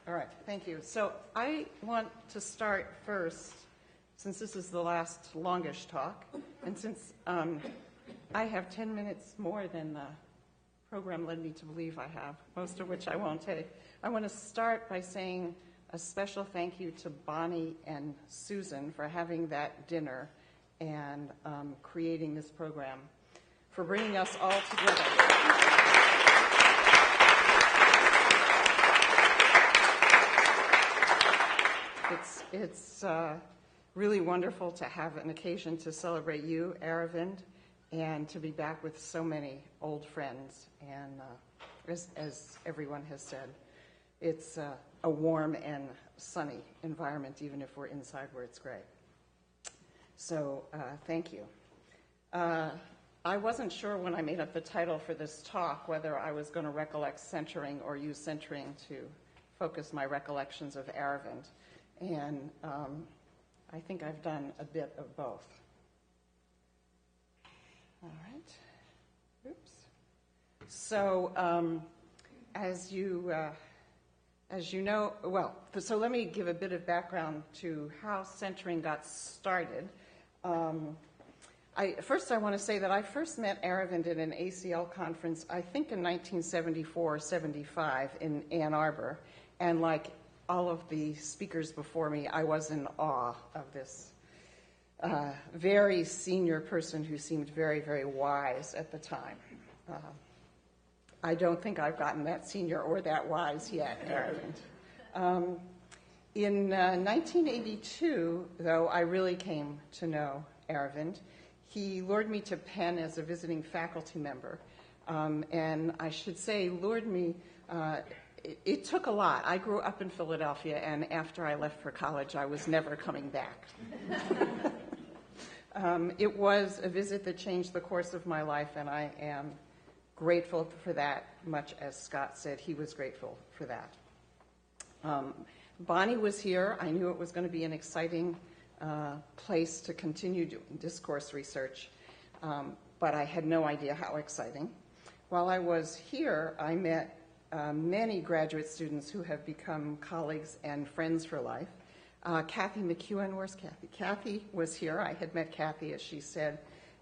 All right, thank you. So I want to start first, since this is the last longish talk, and since I have 10 minutes more than the program led me to believe I have, most of which I won't take. I want to start by saying a special thank you to Bonnie and Susan for having that dinner and creating this program, for bringing us all together. It's really wonderful to have an occasion to celebrate you, Aravind, and to be back with so many old friends. And as everyone has said, it's a warm and sunny environment, even if we're inside where it's gray. So thank you. I wasn't sure when I made up the title for this talk whether I was going to recollect centering or use centering to focus my recollections of Aravind. And I think I've done a bit of both. All right. Oops. So as you know, well, so let me give a bit of background to how centering got started. First, I want to say that I first met Aravind at an ACL conference, I think in 1974 or 75 in Ann Arbor. And like all of the speakers before me, I was in awe of this very senior person who seemed very, very wise at the time. I don't think I've gotten that senior or that wise yet, Aravind. In 1982, though, I really came to know Aravind. He lured me to Penn as a visiting faculty member. And I should say, lured me, it took a lot. I grew up in Philadelphia, and after I left for college, I was never coming back. It was a visit that changed the course of my life, and I am grateful for that, much as Scott said he was grateful for that. Bonnie was here. I knew it was going to be an exciting place to continue doing discourse research, but I had no idea how exciting. While I was here, I met many graduate students who have become colleagues and friends for life. Kathy McEwen, where's Kathy? Kathy was here. I had met Kathy, as she said,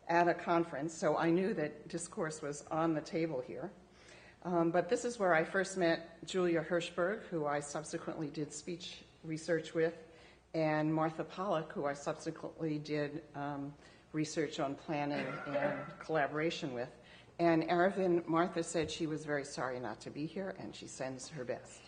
at a conference, so I knew that discourse was on the table here. But this is where I first met Julia Hirschberg, who I subsequently did speech research with, and Martha Pollack, who I subsequently did research on planning and collaboration with. And Aravind, Martha said she was very sorry not to be here, and she sends her best.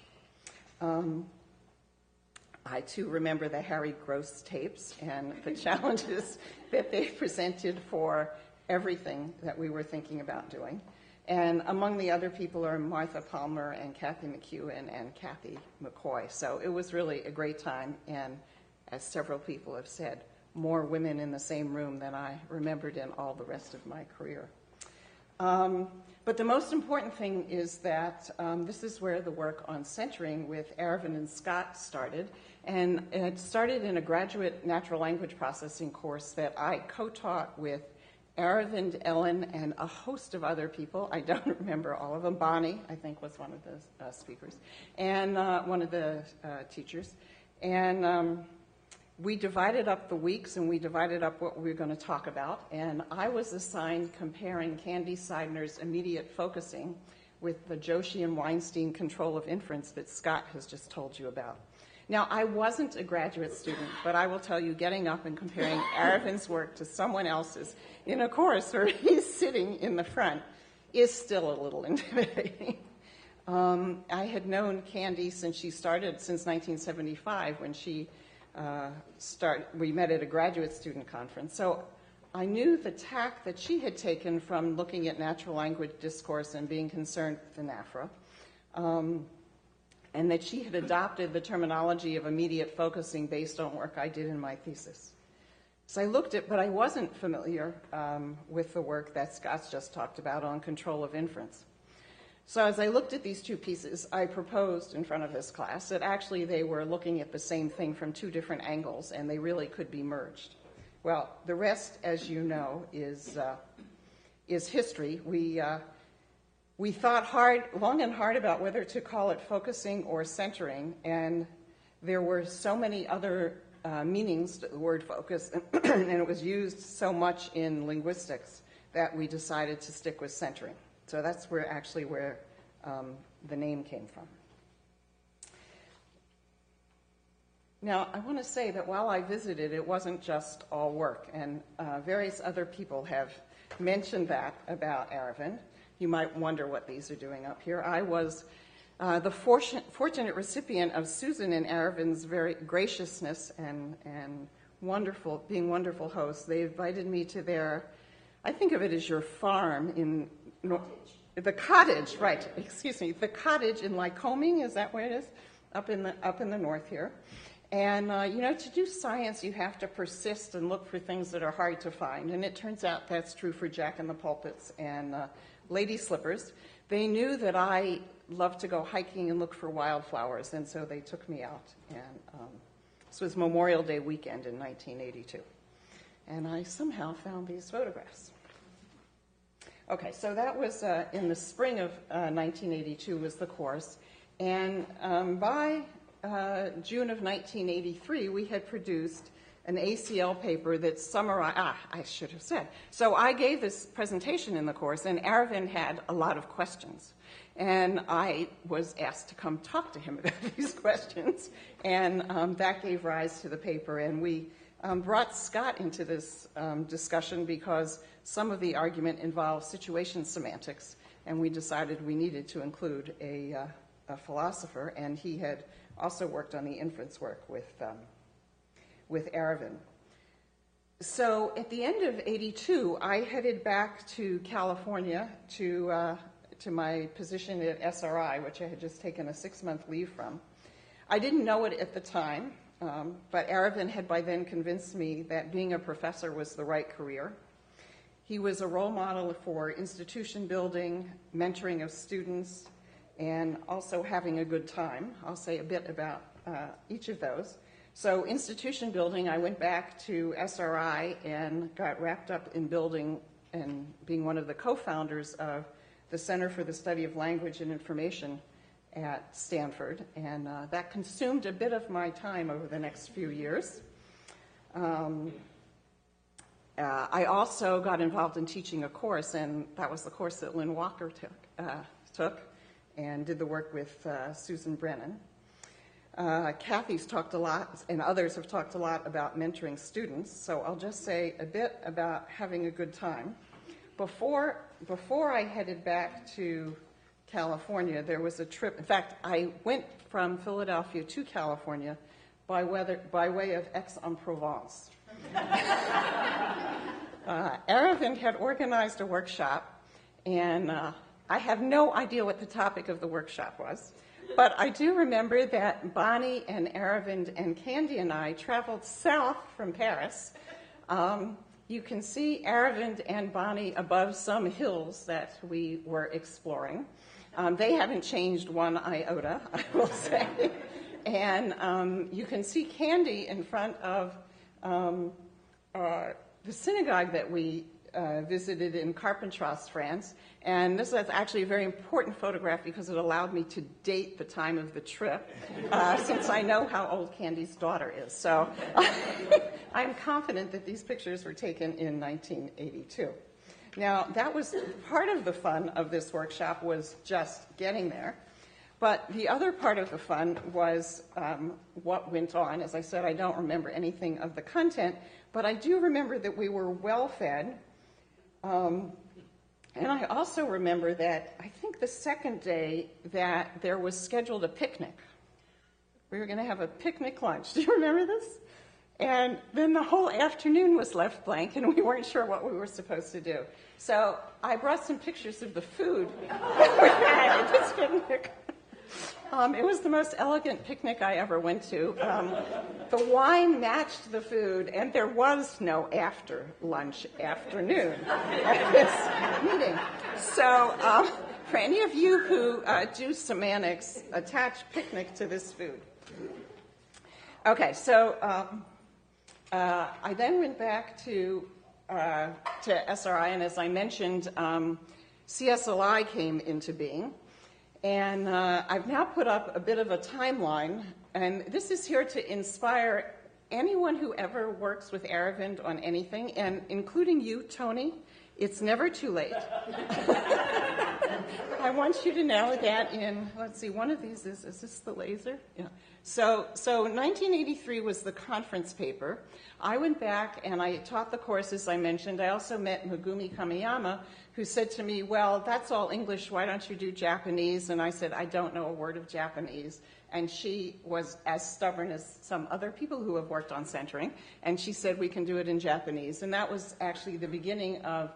I, too, remember the Harry Grosz tapes and the challenges that they presented for everything that we were thinking about doing. And among the other people are Martha Palmer and Kathy McEwen and Kathy McCoy. So it was really a great time, and as several people have said, more women in the same room than I remembered in all the rest of my career. But the most important thing is that this is where the work on centering with Aravind and Scott started. And it started in a graduate natural language processing course that I co-taught with Aravind, Ellen, and a host of other people. I don't remember all of them. Bonnie, I think, was one of the speakers, and one of the teachers. And we divided up the weeks, and we divided up what we were going to talk about. And I was assigned comparing Candy Seidner's immediate focusing with the Joshi and Weinstein control of inference that Scott has just told you about. Now, I wasn't a graduate student, but I will tell you, getting up and comparing Aravind's work to someone else's in a course where he's sitting in the front is still a little intimidating. I had known Candy since 1975, when she we met at a graduate student conference. So I knew the tack that she had taken from looking at natural language discourse and being concerned with the NAFRA, and that she had adopted the terminology of immediate focusing based on work I did in my thesis. So I looked at, but I wasn't familiar with the work that Scott's just talked about on control of inference. So as I looked at these two pieces, I proposed in front of this class that actually they were looking at the same thing from two different angles, and they really could be merged. Well, the rest, as you know, is history. We thought long and hard about whether to call it focusing or centering, and there were so many other meanings to the word focus, and it was used so much in linguistics that we decided to stick with centering. So that's where the name came from. Now, I want to say that while I visited, it wasn't just all work, and various other people have mentioned that about Aravind. You might wonder what these are doing up here. I was the fortunate recipient of Susan and Aravind's very graciousness and being wonderful hosts. They invited me to their, I think of it as your farm in the cottage, right? Excuse me, the cottage in Lycoming. Is that where it is? Up in the north here. And to do science, you have to persist and look for things that are hard to find. And it turns out that's true for Jack in the Pulpits and Lady Slippers. They knew that I loved to go hiking and look for wildflowers, and so they took me out. And this was Memorial Day weekend in 1982. And I somehow found these photographs. Okay, so that was in the spring of 1982 was the course. And by June of 1983, we had produced an ACL paper that summarized, I should have said. So I gave this presentation in the course, and Aravind had a lot of questions. And I was asked to come talk to him about these questions, and that gave rise to the paper. And we brought Scott into this discussion because some of the argument involved situation semantics, and we decided we needed to include a philosopher, and he had also worked on the inference work with Aravind. So at the end of '82, I headed back to California to my position at SRI, which I had just taken a 6-month leave from. I didn't know it at the time, but Aravind had by then convinced me that being a professor was the right career. He was a role model for institution building, mentoring of students, and also having a good time. I'll say a bit about each of those. So institution building, I went back to SRI and got wrapped up in building and being one of the co-founders of the Center for the Study of Language and Information at Stanford, and that consumed a bit of my time over the next few years. I also got involved in teaching a course, and that was the course that Lynn Walker took and did the work with Susan Brennan. Kathy's talked a lot, and others have talked a lot about mentoring students, so I'll just say a bit about having a good time. Before I headed back to California, there was a trip. In fact, I went from Philadelphia to California by way of Aix-en-Provence. Aravind had organized a workshop, and I have no idea what the topic of the workshop was, but I do remember that Bonnie and Aravind and Candy and I traveled south from Paris. You can see Aravind and Bonnie above some hills that we were exploring. They haven't changed one iota, I will say. And you can see Candy in front of the synagogue that we visited in Carpentras, France. And this is actually a very important photograph because it allowed me to date the time of the trip, since I know how old Candy's daughter is. So I'm confident that these pictures were taken in 1982. Now, that was part of the fun of this workshop, was just getting there. But the other part of the fun was what went on. As I said, I don't remember anything of the content, but I do remember that we were well fed. And I also remember that I think the second day that there was scheduled a picnic. We were going to have a picnic lunch. Do you remember this? And then the whole afternoon was left blank, and we weren't sure what we were supposed to do. So I brought some pictures of the food that we had at this picnic. It was the most elegant picnic I ever went to. The wine matched the food, and there was no after lunch afternoon at this meeting. So for any of you who do semantics, attach picnic to this food. Okay, so I then went back to SRI, and as I mentioned, CSLI came into being. And I've now put up a bit of a timeline, and this is here to inspire anyone who ever works with Aravind on anything, and including you, Tony. It's never too late. I want you to know that in, let's see, one of these is this the laser? Yeah. So 1983 was the conference paper. I went back and I taught the courses I mentioned. I also met Megumi Kamiyama, who said to me, well, that's all English, why don't you do Japanese? And I said, I don't know a word of Japanese. And she was as stubborn as some other people who have worked on centering, and she said, we can do it in Japanese. And that was actually the beginning of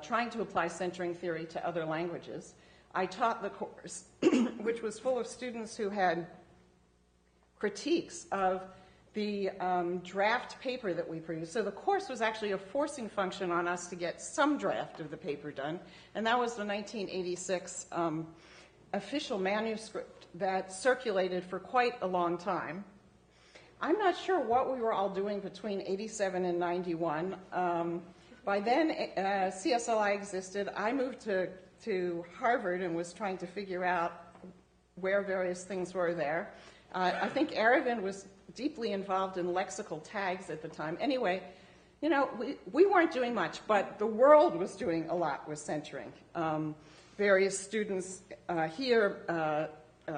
trying to apply centering theory to other languages. I taught the course, which was full of students who had critiques of the draft paper that we produced. So the course was actually a forcing function on us to get some draft of the paper done, and that was the 1986 official manuscript that circulated for quite a long time. I'm not sure what we were all doing between 87 and 91. By then, CSLI existed. I moved to Harvard and was trying to figure out where various things were there. I think Aravind was deeply involved in lexical tags at the time. Anyway, you know, we weren't doing much, but the world was doing a lot with centering. Various students here,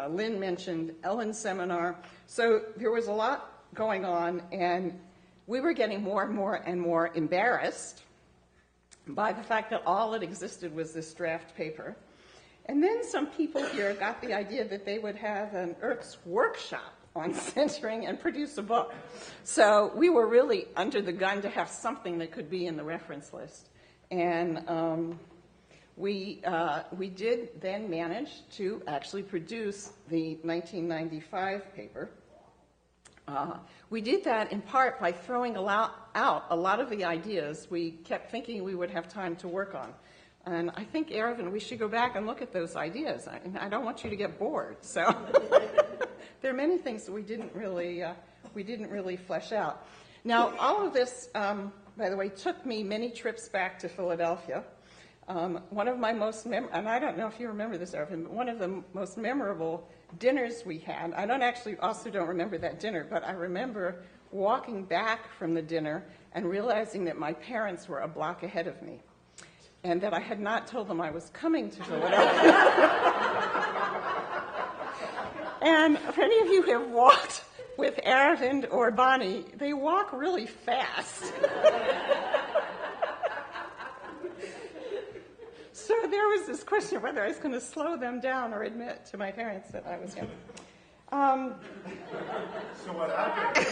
Lynn mentioned Ellen's seminar. So there was a lot going on, and we were getting more and more embarrassed by the fact that all that existed was this draft paper. And then some people here got the idea that they would have an IRCS workshop on centering and produce a book. So we were really under the gun to have something that could be in the reference list. And we did then manage to actually produce the 1995 paper. We did that in part by throwing out a lot of the ideas we kept thinking we would have time to work on. And I think, Aravind, we should go back and look at those ideas. I don't want you to get bored. So there are many things that we didn't really flesh out. Now, all of this, by the way, took me many trips back to Philadelphia. One of my most and I don't know if you remember this, Aravind, but one of the most memorable dinners we had, I also don't remember that dinner, but I remember walking back from the dinner and realizing that my parents were a block ahead of me, and that I had not told them I was coming to Philadelphia. And if any of you have walked with Aravind or Bonnie, they walk really fast. So there was this question of whether I was going to slow them down or admit to my parents that I was going. So what happened?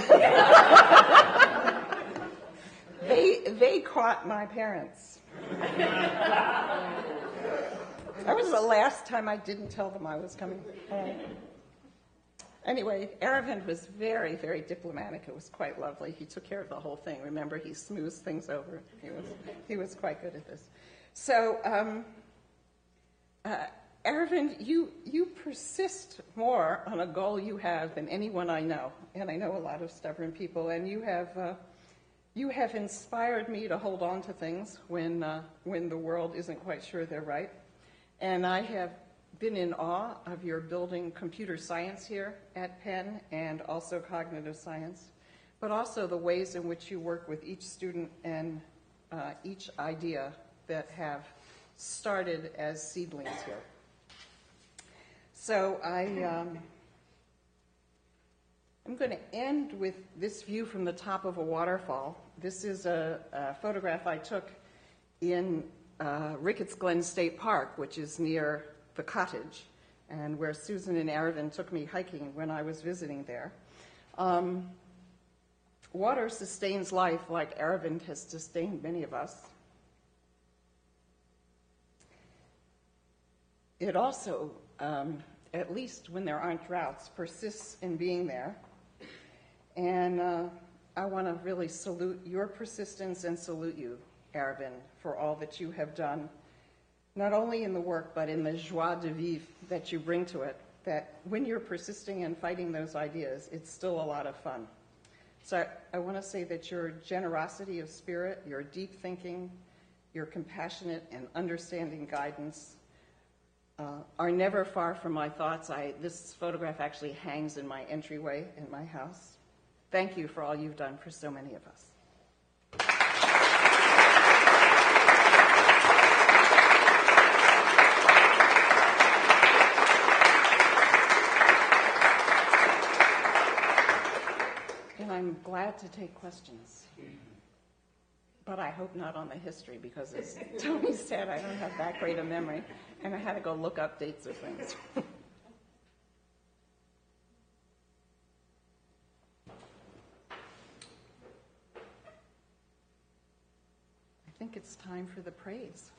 They caught my parents. That was the last time I didn't tell them I was coming. Anyway, Aravind was very, very diplomatic. It was quite lovely. He took care of the whole thing. Remember, he smoothed things over. He was quite good at this. So, Aravind, you persist more on a goal you have than anyone I know, and I know a lot of stubborn people, and you have inspired me to hold on to things when the world isn't quite sure they're right. And I have been in awe of your building computer science here at Penn, and also cognitive science, but also the ways in which you work with each student and each idea that have started as seedlings here. So I'm going to end with this view from the top of a waterfall. This is a photograph I took in Ricketts Glen State Park, which is near the cottage, and where Susan and Aravind took me hiking when I was visiting there. Water sustains life like Aravind has sustained many of us. It also, at least when there aren't droughts, persists in being there. And I want to really salute your persistence and salute you, Aravind, for all that you have done, not only in the work, but in the joie de vivre that you bring to it, that when you're persisting and fighting those ideas, it's still a lot of fun. So I want to say that your generosity of spirit, your deep thinking, your compassionate and understanding guidance are never far from my thoughts. This photograph actually hangs in my entryway in my house. Thank you for all you've done for so many of us. And I'm glad to take questions. But I hope not on the history, because as Tony said, I don't have that great a memory, and I had to go look up dates of things. I think it's time for the praise.